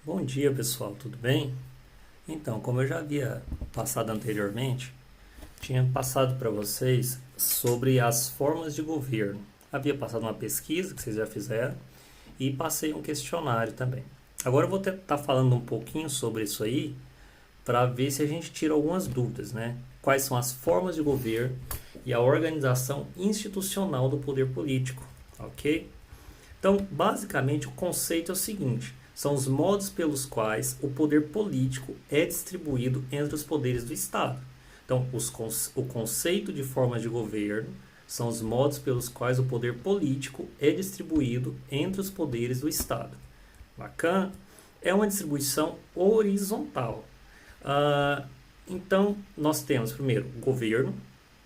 Bom dia, pessoal, tudo bem? Então, como eu já havia passado anteriormente, tinha passado para vocês sobre as formas de governo. Havia passado uma pesquisa que vocês já fizeram e passei um questionário também. Agora eu vou estar falando um pouquinho sobre isso aí para ver se a gente tira algumas dúvidas, né? Quais são as formas de governo e a organização institucional do poder político, ok? Então, basicamente, o conceito é o seguinte: são os modos pelos quais o poder político é distribuído entre os poderes do Estado. Então, o conceito de formas de governo são os modos pelos quais o poder político é distribuído entre os poderes do Estado. Bacana? É uma distribuição horizontal. Então, nós temos primeiro governo,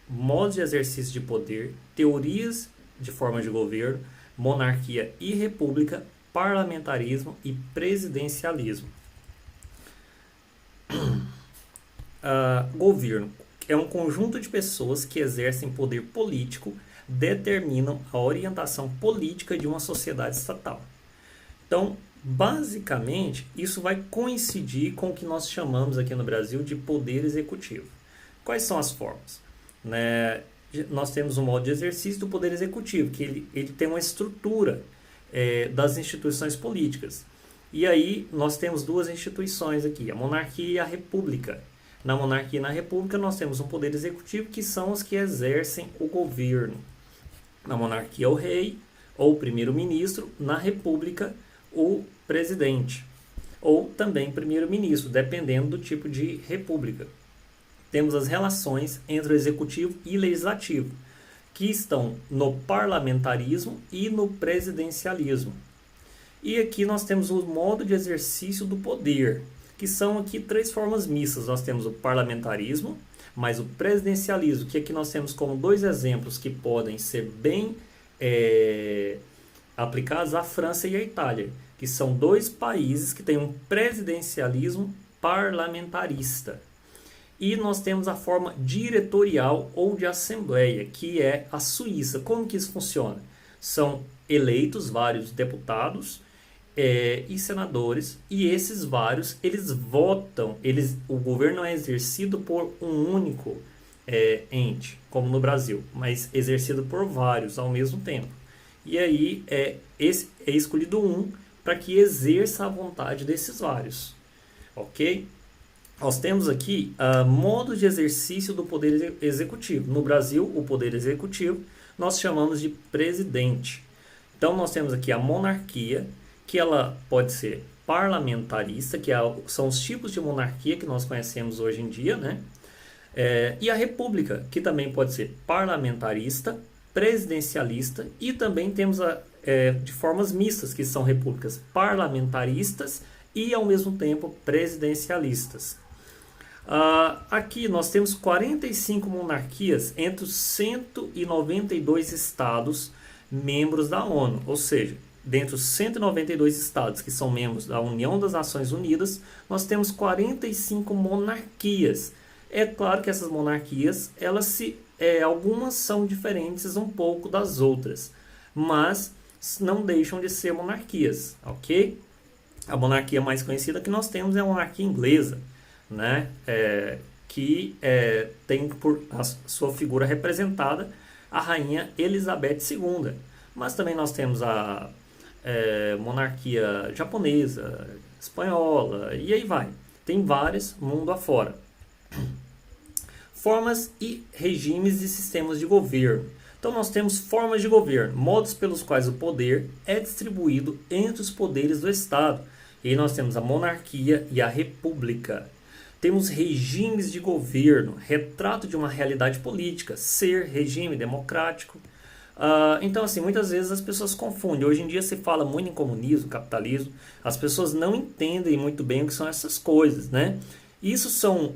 modos de exercício de poder, teorias de formas de governo, monarquia e república, parlamentarismo e presidencialismo. Governo é um conjunto de pessoas que exercem poder político, determinam a orientação política de uma sociedade estatal. Então, basicamente, isso vai coincidir com o que nós chamamos aqui no Brasil de poder executivo. Quais são as formas? Nós temos um modo de exercício do poder executivo, que ele tem uma estrutura das instituições políticas. E aí nós temos duas instituições aqui, a monarquia e a república. Na monarquia e na república nós temos um poder executivo, que são os que exercem o governo. Na monarquia o rei ou o primeiro-ministro, na república o presidente ou também primeiro-ministro, dependendo do tipo de república. Temos as relações entre o executivo e legislativo, que estão no parlamentarismo e no presidencialismo. E aqui nós temos o modo de exercício do poder, que são aqui três formas mistas. Nós temos o parlamentarismo, mas o presidencialismo, que aqui nós temos como dois exemplos que podem ser bem aplicados: a França e a Itália, que são dois países que têm um presidencialismo parlamentarista. E nós temos a forma diretorial ou de assembleia, que é a Suíça. Como que isso funciona? São eleitos vários deputados e senadores, e esses vários, eles votam, o governo é exercido por um único ente, como no Brasil, mas exercido por vários ao mesmo tempo. E aí é escolhido um para que exerça a vontade desses vários, ok? Nós temos aqui modos de exercício do poder executivo. No Brasil, o poder executivo nós chamamos de presidente. Então, nós temos aqui a monarquia, que ela pode ser parlamentarista, que são os tipos de monarquia que nós conhecemos hoje em dia, né? E a república, que também pode ser parlamentarista, presidencialista, e também temos de formas mistas, que são repúblicas parlamentaristas e, ao mesmo tempo, presidencialistas. Aqui nós temos 45 monarquias entre os 192 estados membros da ONU, ou seja, dentre os 192 estados que são membros da União das Nações Unidas, nós temos 45 monarquias. É claro que essas monarquias, algumas são diferentes um pouco das outras, mas não deixam de ser monarquias, ok? A monarquia mais conhecida que nós temos é a monarquia inglesa, né? Que tem por a sua figura representada a rainha Elizabeth II. Mas também nós temos a monarquia japonesa, espanhola, e aí vai. Tem várias mundo afora. Formas e regimes de sistemas de governo. Então nós temos formas de governo, modos pelos quais o poder é distribuído entre os poderes do Estado. E aí nós temos a monarquia e a república. Temos regimes de governo, retrato de uma realidade política, ser regime democrático. Então, assim, muitas vezes as pessoas confundem. Hoje em dia se fala muito em comunismo, capitalismo. As pessoas não entendem muito bem o que são essas coisas, né? Isso são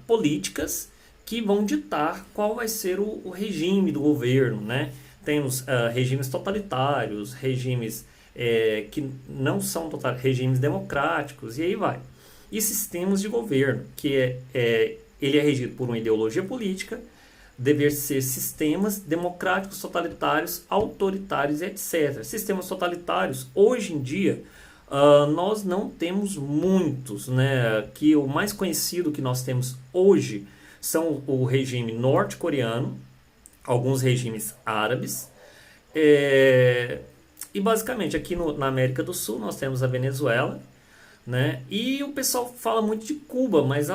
políticas que vão ditar qual vai ser o regime do governo, né? Temos regimes totalitários, regimes que não são regimes democráticos, e aí vai. E sistemas de governo, que ele é regido por uma ideologia política, dever ser sistemas democráticos, totalitários, autoritários, etc. Sistemas totalitários, hoje em dia, nós não temos muitos, né? Que o mais conhecido que nós temos hoje são o regime norte-coreano, alguns regimes árabes, e basicamente aqui na América do Sul nós temos a Venezuela, né? E o pessoal fala muito de Cuba, mas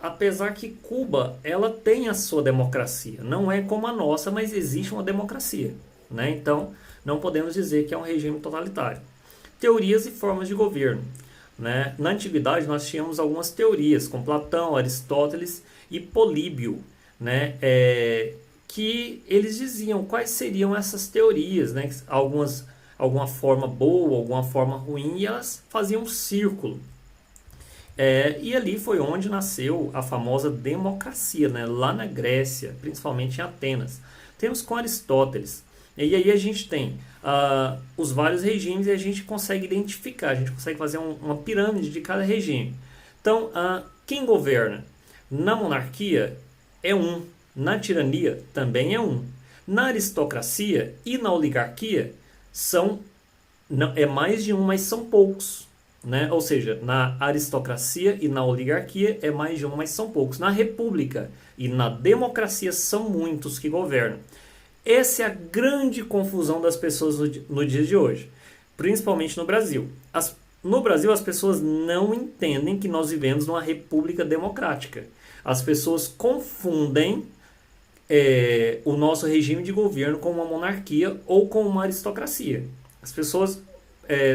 apesar que Cuba ela tem a sua democracia, não é como a nossa, mas existe uma democracia, né? Então não podemos dizer que é um regime totalitário. Teorias e formas de governo, né? Na antiguidade nós tínhamos algumas teorias com Platão, Aristóteles e Políbio, né? Que eles diziam quais seriam essas teorias, né? Alguma forma boa, alguma forma ruim, e elas faziam um círculo. E ali foi onde nasceu a famosa democracia, né? Lá na Grécia, principalmente em Atenas. Temos com Aristóteles. E aí a gente tem os vários regimes e a gente consegue identificar, a gente consegue fazer uma pirâmide de cada regime. Então, quem governa? Na monarquia é um, na tirania também é um. Na aristocracia e na oligarquia é mais de um, mas são poucos. Né? Ou seja, na aristocracia e na oligarquia é mais de um, mas são poucos. Na república e na democracia são muitos que governam. Essa é a grande confusão das pessoas no dia de hoje, principalmente no Brasil. No Brasil, as pessoas não entendem que nós vivemos numa república democrática. As pessoas confundem o nosso regime de governo com uma monarquia ou com uma aristocracia. As pessoas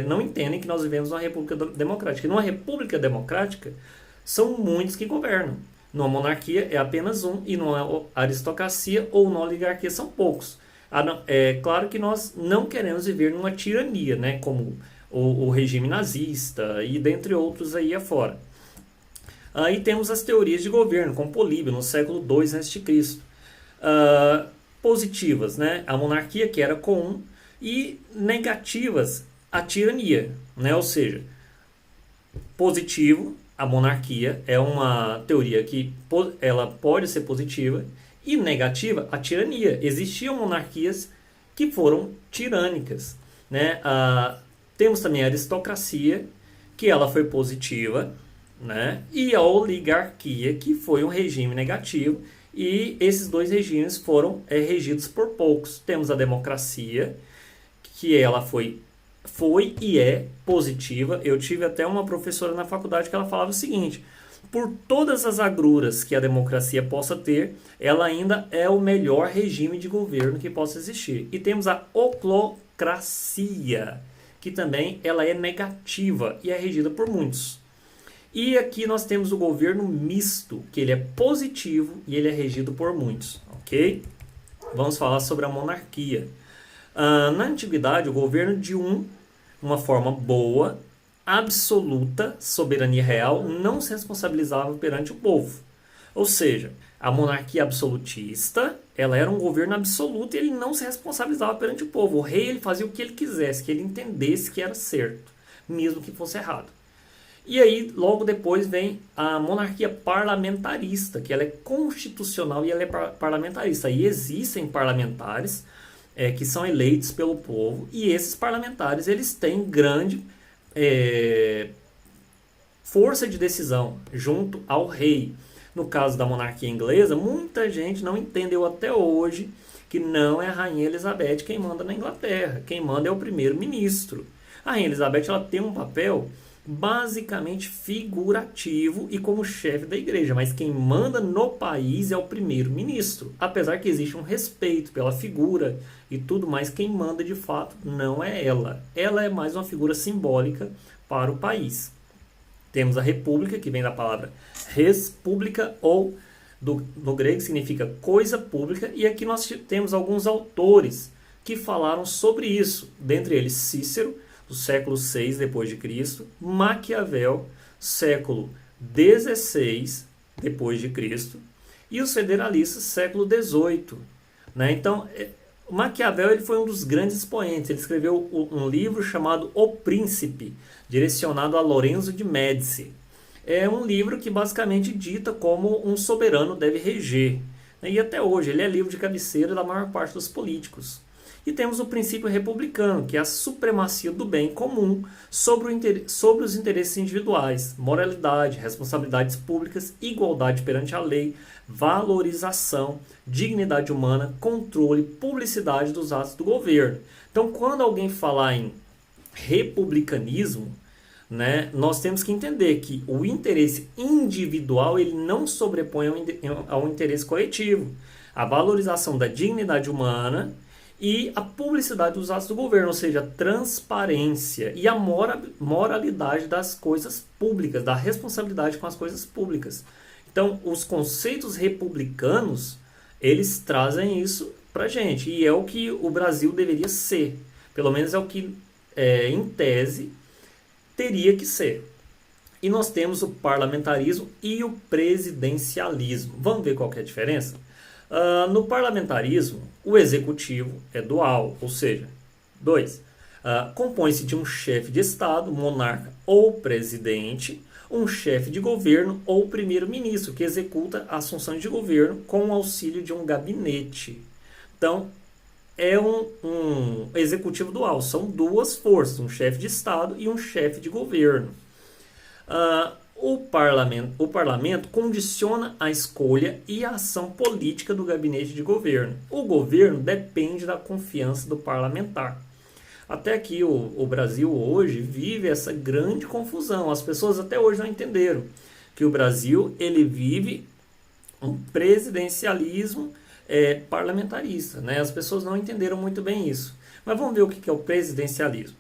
não entendem que nós vivemos numa república democrática. E numa república democrática, são muitos que governam. Numa monarquia é apenas um, e numa aristocracia ou numa oligarquia são poucos. É claro que nós não queremos viver numa tirania, né, como o regime nazista e dentre outros aí afora. Aí temos as teorias de governo, como Políbio, no século II a.C. Positivas, né, a monarquia, que era comum, e negativas, a tirania, né, ou seja, positivo, a monarquia é uma teoria que ela pode ser positiva, e negativa, a tirania. Existiam monarquias que foram tirânicas, né? Temos também a aristocracia, que ela foi positiva, né? E a oligarquia, que foi um regime negativo, e esses dois regimes foram regidos por poucos. Temos a democracia, que ela foi e é positiva. Eu tive até uma professora na faculdade que ela falava o seguinte: por todas as agruras que a democracia possa ter, ela ainda é o melhor regime de governo que possa existir. E temos a oclocracia, que também ela é negativa e é regida por muitos. E aqui nós temos o governo misto, que ele é positivo e ele é regido por muitos, ok? Vamos falar sobre a monarquia. Na antiguidade, o governo de uma forma boa, absoluta, soberania real, não se responsabilizava perante o povo. Ou seja, a monarquia absolutista, ela era um governo absoluto e ele não se responsabilizava perante o povo. O rei ele fazia o que ele quisesse, que ele entendesse que era certo, mesmo que fosse errado. E aí, logo depois, vem a monarquia parlamentarista, que ela é constitucional e ela é parlamentarista. E existem parlamentares que são eleitos pelo povo, e esses parlamentares eles têm grande força de decisão junto ao rei. No caso da monarquia inglesa, muita gente não entendeu até hoje que não é a Rainha Elizabeth quem manda na Inglaterra. Quem manda é o primeiro-ministro. A Rainha Elizabeth ela tem um papel basicamente figurativo e como chefe da igreja, mas quem manda no país é o primeiro-ministro. Apesar que existe um respeito pela figura e tudo mais, quem manda de fato não é ela. Ela é mais uma figura simbólica para o país. Temos a república, que vem da palavra res pública, ou no grego significa coisa pública, e aqui nós temos alguns autores que falaram sobre isso, dentre eles Cícero, do século VI d.C., Maquiavel, século XVI d.C., e os federalistas, século XVIII. Né? Então, o Maquiavel ele foi um dos grandes expoentes. Ele escreveu um livro chamado O Príncipe, direcionado a Lorenzo de Médici. É um livro que basicamente dita como um soberano deve reger. E até hoje ele é livro de cabeceira da maior parte dos políticos. E temos o princípio republicano, que é a supremacia do bem comum sobre os interesses individuais, moralidade, responsabilidades públicas, igualdade perante a lei, valorização, dignidade humana, controle, publicidade dos atos do governo. Então, quando alguém falar em republicanismo, né, nós temos que entender que o interesse individual ele não sobrepõe ao interesse coletivo. A valorização da dignidade humana e a publicidade dos atos do governo, ou seja, a transparência e a moralidade das coisas públicas, da responsabilidade com as coisas públicas. Então, os conceitos republicanos, eles trazem isso pra gente, e é o que o Brasil deveria ser. Pelo menos é o que, em tese, teria que ser. E nós temos o parlamentarismo e o presidencialismo. Vamos ver qual que é a diferença? No parlamentarismo, o executivo é dual, ou seja, compõe-se de um chefe de Estado, monarca ou presidente, um chefe de governo ou primeiro-ministro, que executa as funções de governo com o auxílio de um gabinete. Então, é um executivo dual, são duas forças, um chefe de Estado e um chefe de governo. O parlamento condiciona a escolha e a ação política do gabinete de governo. O governo depende da confiança do parlamentar. Até aqui o Brasil hoje vive essa grande confusão. As pessoas até hoje não entenderam que o Brasil ele vive um presidencialismo parlamentarista, né? As pessoas não entenderam muito bem isso. Mas vamos ver o que é o presidencialismo.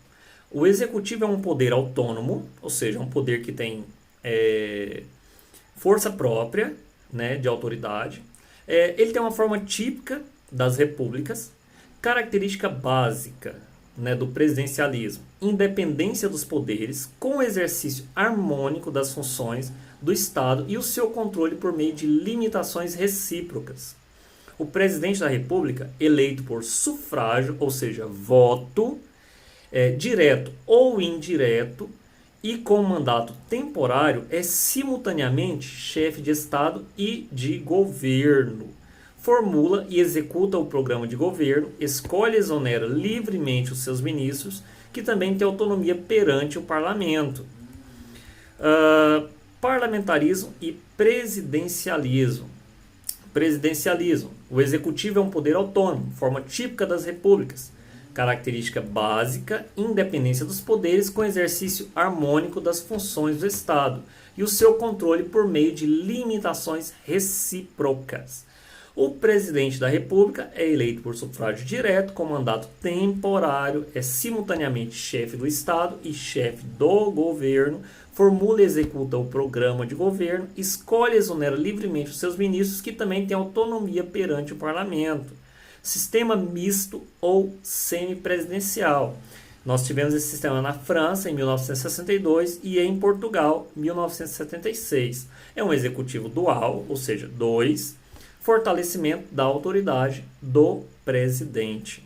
O executivo é um poder autônomo, ou seja, um poder que tem força própria, né, de autoridade. Ele tem uma forma típica das repúblicas, característica básica, né, do presidencialismo: independência dos poderes, com o exercício harmônico das funções do Estado e o seu controle por meio de limitações recíprocas. O presidente da República, eleito por sufrágio, ou seja, voto, direto ou indireto, e com mandato temporário, é simultaneamente chefe de Estado e de governo. Formula e executa o programa de governo, escolhe e exonera livremente os seus ministros, que também tem autonomia perante o parlamento. Parlamentarismo e presidencialismo. Presidencialismo. O executivo é um poder autônomo, forma típica das repúblicas. Característica básica: independência dos poderes com exercício harmônico das funções do Estado e o seu controle por meio de limitações recíprocas. O presidente da República é eleito por sufrágio direto, com mandato temporário, é simultaneamente chefe do Estado e chefe do governo, formula e executa o programa de governo, escolhe e exonera livremente os seus ministros, que também têm autonomia perante o parlamento. Sistema misto ou semipresidencial. Nós tivemos esse sistema na França em 1962 e em Portugal em 1976. É um executivo dual, ou seja, fortalecimento da autoridade do presidente.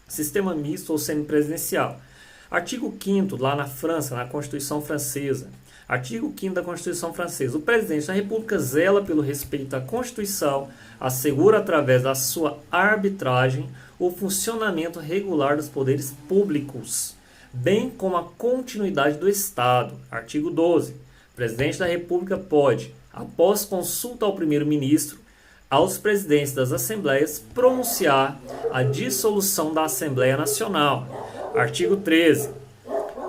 Sistema misto ou semipresidencial. Artigo 5º, lá na França, na Constituição Francesa. Artigo 5º da Constituição Francesa. O presidente da República zela pelo respeito à Constituição, assegura através da sua arbitragem o funcionamento regular dos poderes públicos, bem como a continuidade do Estado. Artigo 12. O presidente da República pode, após consulta ao primeiro-ministro, aos presidentes das assembleias, pronunciar a dissolução da Assembleia Nacional. Artigo 13.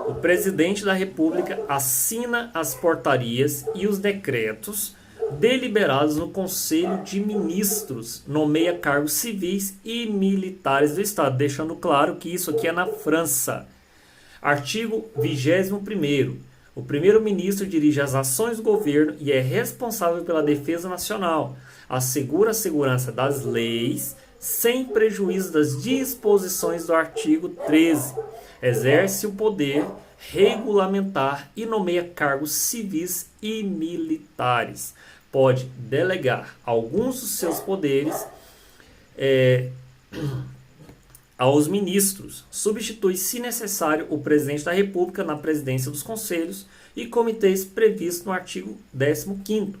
O presidente da República assina as portarias e os decretos deliberados no Conselho de Ministros, nomeia cargos civis e militares do Estado, deixando claro que isso aqui é na França. Artigo 21º. O primeiro-ministro dirige as ações do governo e é responsável pela defesa nacional, assegura a segurança das leis, sem prejuízo das disposições do artigo 13. Exerce o poder regulamentar e nomeia cargos civis e militares. Pode delegar alguns dos seus poderes aos ministros. Substitui, se necessário, o presidente da República na presidência dos conselhos e comitês previstos no artigo 15º.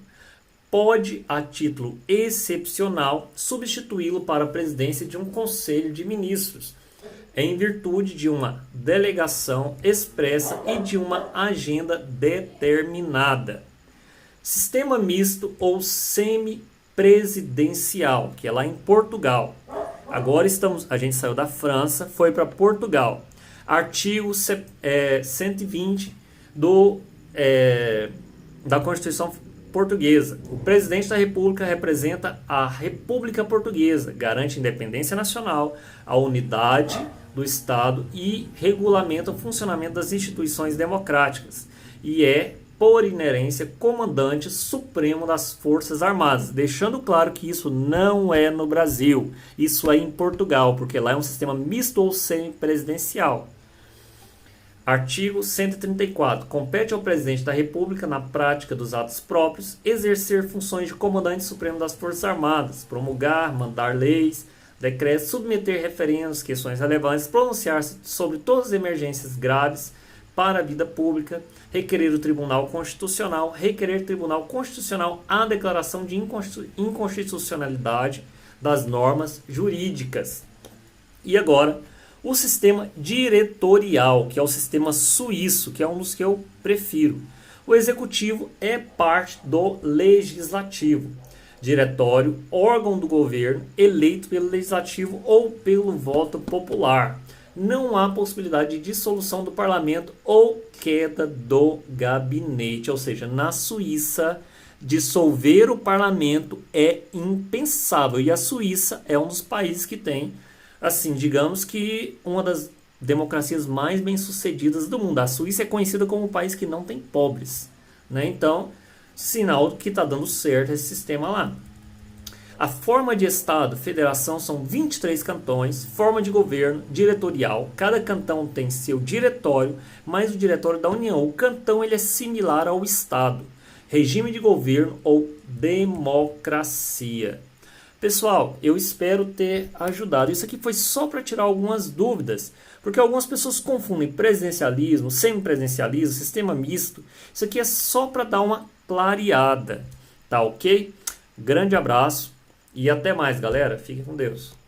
Pode, a título excepcional, substituí-lo para a presidência de um conselho de ministros. em virtude de uma delegação expressa e de uma agenda determinada. Sistema misto ou semipresidencial, que é lá em Portugal. Agora a gente saiu da França, foi para Portugal. Artigo 120 da Constituição Portuguesa. O presidente da República representa a República Portuguesa, garante a independência nacional, a unidade do Estado e regulamenta o funcionamento das instituições democráticas. E é, por inerência, comandante supremo das Forças Armadas, deixando claro que isso não é no Brasil, isso é em Portugal, porque lá é um sistema misto ou semipresidencial. Artigo 134. Compete ao presidente da República, na prática dos atos próprios, exercer funções de comandante supremo das Forças Armadas, promulgar, mandar leis, decretos, submeter referendos, questões relevantes, pronunciar-se sobre todas as emergências graves para a vida pública, requerer Tribunal Constitucional a declaração de inconstitucionalidade das normas jurídicas. E agora, o sistema diretorial, que é o sistema suíço, que é um dos que eu prefiro. O executivo é parte do legislativo. Diretório, órgão do governo, eleito pelo legislativo ou pelo voto popular. Não há possibilidade de dissolução do parlamento ou queda do gabinete. Ou seja, na Suíça, dissolver o parlamento é impensável. E a Suíça é um dos países que tem, assim, digamos que uma das democracias mais bem-sucedidas do mundo. A Suíça é conhecida como um país que não tem pobres, né? Então, sinal que está dando certo esse sistema lá. A forma de Estado, federação, são 23 cantões, forma de governo, diretorial. Cada cantão tem seu diretório, mais o diretório da União. O cantão ele é similar ao Estado. Regime de governo ou democracia. Pessoal, eu espero ter ajudado. Isso aqui foi só para tirar algumas dúvidas, porque algumas pessoas confundem presidencialismo, semipresidencialismo, sistema misto. Isso aqui é só para dar uma clareada, tá ok? Grande abraço e até mais, galera. Fiquem com Deus.